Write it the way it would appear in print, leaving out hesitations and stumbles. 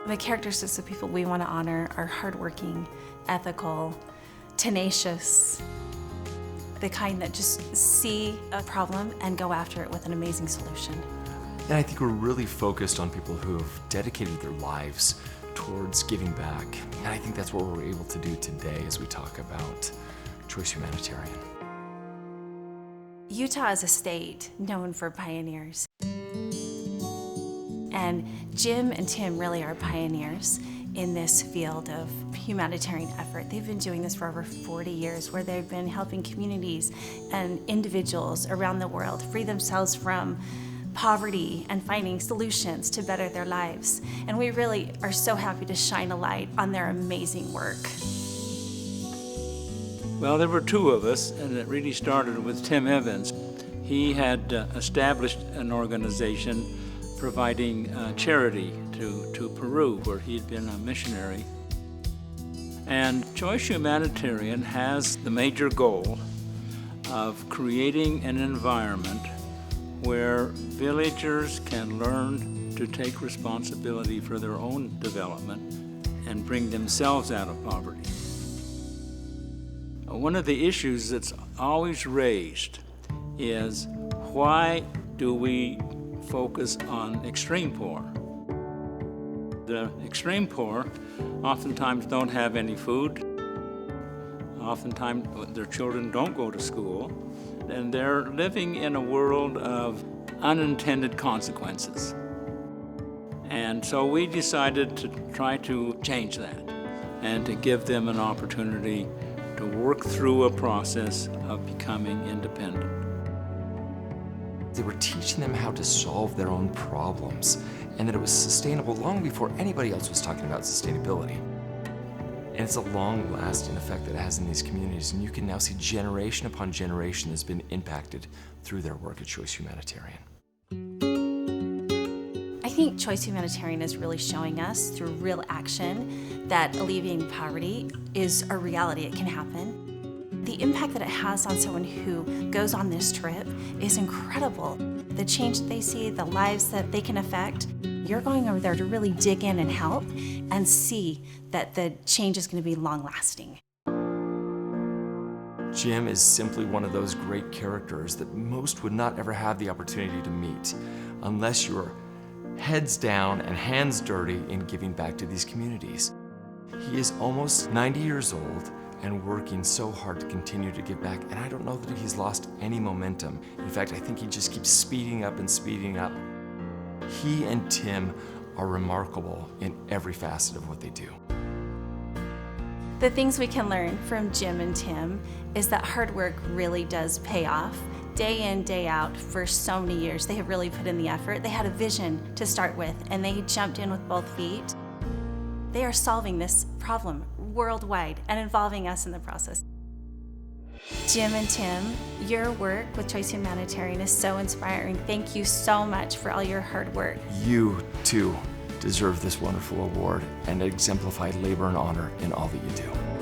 The characteristics of people we want to honor are hardworking, ethical, tenacious, the kind that just see a problem and go after it with an amazing solution. And I think we're really focused on people who have dedicated their lives towards giving back. And I think that's what we're able to do today as we talk about Choice Humanitarian. Utah is a state known for pioneers. And Jim and Tim really are pioneers in this field of humanitarian effort. They've been doing this for over 40 years, where they've been helping communities and individuals around the world free themselves from poverty and finding solutions to better their lives. And we really are so happy to shine a light on their amazing work. Well, there were two of us, and it really started with Tim Evans. He had established an organization providing charity to Peru, where he'd been a missionary. And Choice Humanitarian has the major goal of creating an environment where villagers can learn to take responsibility for their own development and bring themselves out of poverty. One of the issues that's always raised is, why do we focus on extreme poor? The extreme poor oftentimes don't have any food. Oftentimes their children don't go to school, and they're living in a world of unintended consequences. And so we decided to try to change that and to give them an opportunity to work through a process of becoming independent. They were teaching them how to solve their own problems, and that it was sustainable long before anybody else was talking about sustainability. And it's a long-lasting effect that it has in these communities, and you can now see generation upon generation that's been impacted through their work at Choice Humanitarian. I think Choice Humanitarian is really showing us through real action that alleviating poverty is a reality. It can happen. The impact that it has on someone who goes on this trip is incredible. The change that they see, the lives that they can affect. You're going over there to really dig in and help and see that the change is going to be long-lasting. Jim is simply one of those great characters that most would not ever have the opportunity to meet unless you're heads down and hands dirty in giving back to these communities. He is almost 90 years old and working so hard to continue to give back, and I don't know that he's lost any momentum. In fact, I think he just keeps speeding up and speeding up. He and Tim are remarkable in every facet of what they do. The things we can learn from Jim and Tim is that hard work really does pay off. Day in, day out, for so many years, they have really put in the effort. They had a vision to start with, and they jumped in with both feet. They are solving this problem worldwide and involving us in the process. Jim and Tim, your work with Choice Humanitarian is so inspiring. Thank you so much for all your hard work. You, too, deserve this wonderful award and exemplified labor and honor in all that you do.